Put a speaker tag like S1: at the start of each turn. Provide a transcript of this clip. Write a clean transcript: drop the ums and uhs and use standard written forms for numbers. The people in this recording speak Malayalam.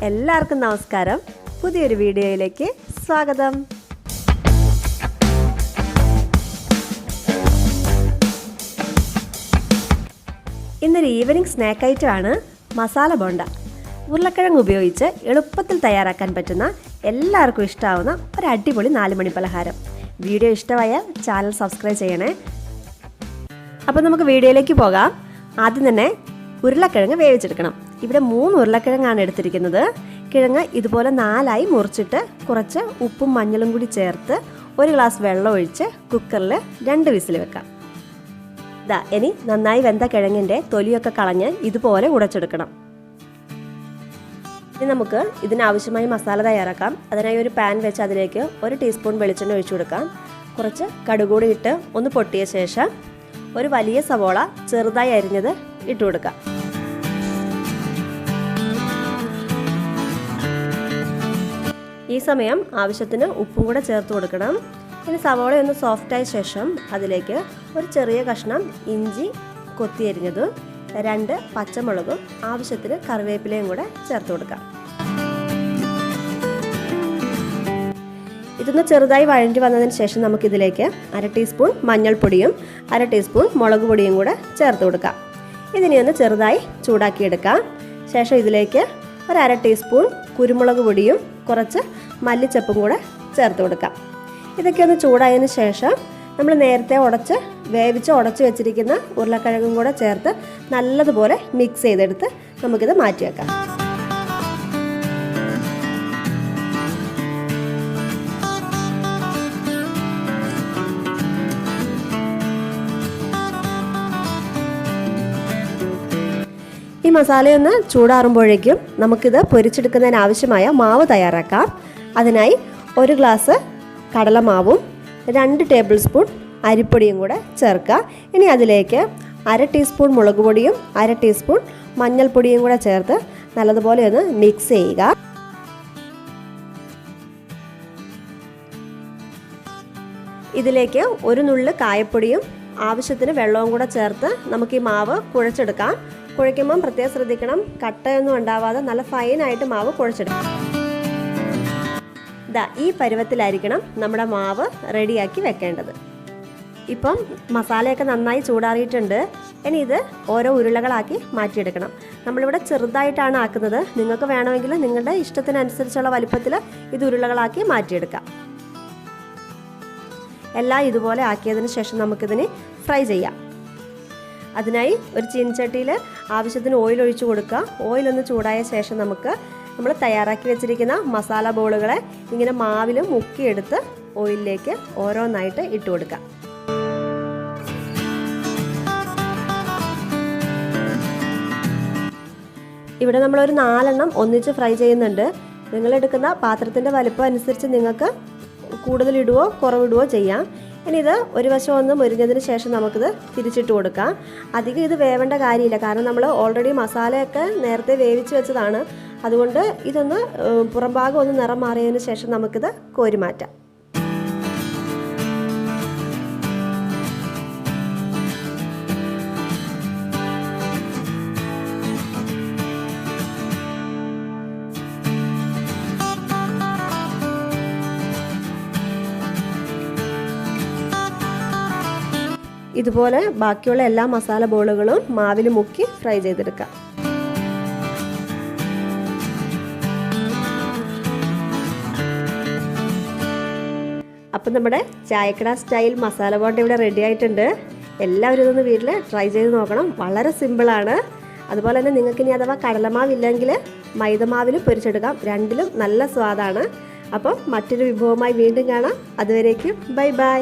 S1: എല്ലാവർക്കും നമസ്കാരം. പുതിയൊരു വീഡിയോയിലേക്ക് സ്വാഗതം. ഇന്നൊരു ഈവനിങ് സ്നാക്ക് ഐറ്റമാണ് മസാല ബോണ്ട. ഉരുളക്കിഴങ്ങ് ഉപയോഗിച്ച് എളുപ്പത്തിൽ തയ്യാറാക്കാൻ പറ്റുന്ന എല്ലാവർക്കും ഇഷ്ടമാവുന്ന ഒരു അടിപൊളി 4 മണി പലഹാരം. വീഡിയോ ഇഷ്ടമായാൽ ചാനൽ സബ്സ്ക്രൈബ് ചെയ്യണേ. അപ്പോൾ നമുക്ക് വീഡിയോയിലേക്ക് പോകാം. ആദ്യം തന്നെ ഉരുളക്കിഴങ്ങ് വേവിച്ചെടുക്കണം. ഇവിടെ 3 ഉരുളക്കിഴങ്ങാണ് എടുത്തിരിക്കുന്നത്. കിഴങ്ങ് ഇതുപോലെ 4ആയി മുറിച്ചിട്ട് കുറച്ച് ഉപ്പും മഞ്ഞളും കൂടി ചേർത്ത് 1 ഗ്ലാസ് വെള്ളം ഒഴിച്ച് കുക്കറിൽ 2 വിസിൽ വെക്കാം. ഇനി നന്നായി വെന്ത കിഴങ്ങിൻ്റെ തൊലിയൊക്കെ കളഞ്ഞ് ഇതുപോലെ ഉടച്ചെടുക്കണം. ഇനി നമുക്ക് ഇതിനാവശ്യമായ മസാല തയ്യാറാക്കാം. അതിനായി ഒരു പാൻ വെച്ച് അതിലേക്ക് 1 ടീസ്പൂൺ വെളിച്ചെണ്ണ ഒഴിച്ചു കൊടുക്കാം. കുറച്ച് കടുകൂടി ഇട്ട് ഒന്ന് പൊട്ടിയ ശേഷം ഒരു വലിയ സവോള ചെറുതായി അരിഞ്ഞത് ഇട്ട് കൊടുക്കാം. ഈ സമയം ആവശ്യത്തിന് ഉപ്പും കൂടെ ചേർത്ത് കൊടുക്കണം. ഇനി സവോള ഒന്ന് സോഫ്റ്റായ ശേഷം അതിലേക്ക് ഒരു ചെറിയ കഷ്ണം ഇഞ്ചി കൊത്തിയരിഞ്ഞതും 2 പച്ചമുളകും ആവശ്യത്തിന് കറിവേപ്പിലയും കൂടെ ചേർത്ത് കൊടുക്കാം. ഇതൊന്ന് ചെറുതായി വഴണ്ടി വന്നതിന് ശേഷം നമുക്കിതിലേക്ക് 1/2 ടീസ്പൂൺ മഞ്ഞൾപ്പൊടിയും 1/2 ടീസ്പൂൺ മുളക് പൊടിയും കൂടെ ചേർത്ത് കൊടുക്കാം. ഇതിനെ ഒന്ന് ചെറുതായി ചൂടാക്കിയെടുക്കാം. ശേഷം ഇതിലേക്ക് 1/2 ടീസ്പൂൺ കുരുമുളക് പൊടിയും കുറച്ച് മല്ലിച്ചപ്പും കൂടെ ചേർത്ത് കൊടുക്കാം. ഇതൊക്കെ ഒന്ന് ചൂടായതിന് ശേഷം നമ്മൾ നേരത്തെ ഉടച്ച് വെച്ചിരിക്കുന്ന ഉരുളക്കിഴങ്ങും കൂടെ ചേർത്ത് നല്ലതുപോലെ മിക്സ് ചെയ്തെടുത്ത് നമുക്കിത് മാറ്റി വെക്കാം. ഈ മസാലയൊന്ന് ചൂടാറുമ്പോഴേക്കും നമുക്കിത് പൊരിച്ചെടുക്കുന്നതിന് ആവശ്യമായ മാവ് തയ്യാറാക്കാം. അതിനായി 1 ഗ്ലാസ് കടലമാവും 2 ടേബിൾ സ്പൂൺ അരിപ്പൊടിയും കൂടെ ചേർക്കുക. ഇനി അതിലേക്ക് 1/2 ടീസ്പൂൺ മുളക് പൊടിയും 1/2 ടീസ്പൂൺ മഞ്ഞൾപ്പൊടിയും കൂടെ ചേർത്ത് നല്ലതുപോലെ ഒന്ന് മിക്സ് ചെയ്യുക. ഇതിലേക്ക് 1 നുള്ള് കായപ്പൊടിയും ആവശ്യത്തിന് വെള്ളവും കൂടെ ചേർത്ത് നമുക്ക് ഈ മാവ് കുഴച്ചെടുക്കാം. കുഴയ്ക്കുമ്പം പ്രത്യേകം ശ്രദ്ധിക്കണം, കട്ടയൊന്നും ഉണ്ടാവാതെ നല്ല ഫൈനായിട്ട് മാവ് കുഴച്ചെടുക്കാം. ഈ പരുവത്തിലായിരിക്കണം നമ്മുടെ മാവ് റെഡിയാക്കി വെക്കേണ്ടത്. ഇപ്പം മസാലയൊക്കെ നന്നായി ചൂടാറിയിട്ടുണ്ട്. ഇനി ഇത് ഓരോ ഉരുളകളാക്കി മാറ്റിയെടുക്കണം. നമ്മളിവിടെ ചെറുതായിട്ടാണ് ആക്കുന്നത്. നിങ്ങൾക്ക് വേണമെങ്കിൽ നിങ്ങളുടെ ഇഷ്ടത്തിനനുസരിച്ചുള്ള വലിപ്പത്തിൽ ഇത് ഉരുളകളാക്കി മാറ്റിയെടുക്കാം. എല്ലാം ഇതുപോലെ ആക്കിയതിന് ശേഷം നമുക്കിതിനെ ഫ്രൈ ചെയ്യാം. അതിനായി ഒരു ചീനച്ചട്ടിയിൽ ആവശ്യത്തിന് ഓയിൽ ഒഴിച്ചു കൊടുക്കുക. ഓയിലൊന്ന് ചൂടായ ശേഷം നമ്മൾ തയ്യാറാക്കി വെച്ചിരിക്കുന്ന മസാല ബോളുകളെ ഇങ്ങനെ മാവിൽ മുക്കിയെടുത്ത് ഓയിലിലേക്ക് ഓരോന്നായിട്ട് ഇട്ട് കൊടുക്കുക. ഇവിടെ നമ്മളൊരു 4 എണ്ണം ഒന്നിച്ച് ഫ്രൈ ചെയ്യുന്നുണ്ട്. നിങ്ങളെടുക്കുന്ന പാത്രത്തിൻ്റെ വലിപ്പം അനുസരിച്ച് നിങ്ങൾക്ക് കൂടുതലിടുവോ കുറവിടുവോ ചെയ്യാം. ഇനി ഇത് ഒരു വശം ഒന്ന് മുരിഞ്ഞതിന് ശേഷം നമുക്കിത് തിരിച്ചിട്ട് കൊടുക്കാം. അധികം ഇത് വേവേണ്ട കാര്യമില്ല, കാരണം നമ്മൾ ഓൾറെഡി മസാലയൊക്കെ നേരത്തെ വേവിച്ച് വെച്ചതാണ്. അതുകൊണ്ട് ഇതൊന്ന് പുറം ഭാഗം ഒന്ന് നിറം മാറിയതിന് ശേഷം നമുക്കിത് കോരി മാറ്റാം. ഇതുപോലെ ബാക്കിയുള്ള എല്ലാ മസാല ബോളുകളും മാവിൽ മുക്കി ഫ്രൈ ചെയ്തെടുക്കാം. അപ്പം നമ്മുടെ ചായക്കട സ്റ്റൈൽ മസാല ബോണ്ട ഇവിടെ റെഡി ആയിട്ടുണ്ട്. എല്ലാവരും ഇതൊന്ന് വീട്ടിൽ ട്രൈ ചെയ്ത് നോക്കണം. വളരെ സിമ്പിളാണ്. അതുപോലെ തന്നെ നിങ്ങൾക്ക് ഇനി അഥവാ കടലമാവില്ലെങ്കിൽ മൈദമാവിലും പൊരിച്ചെടുക്കാം. രണ്ടിലും നല്ല സ്വാദാണ്. അപ്പം മറ്റൊരു വിഭവമായി വീണ്ടും കാണാം. അതുവരേക്കും ബൈ ബൈ.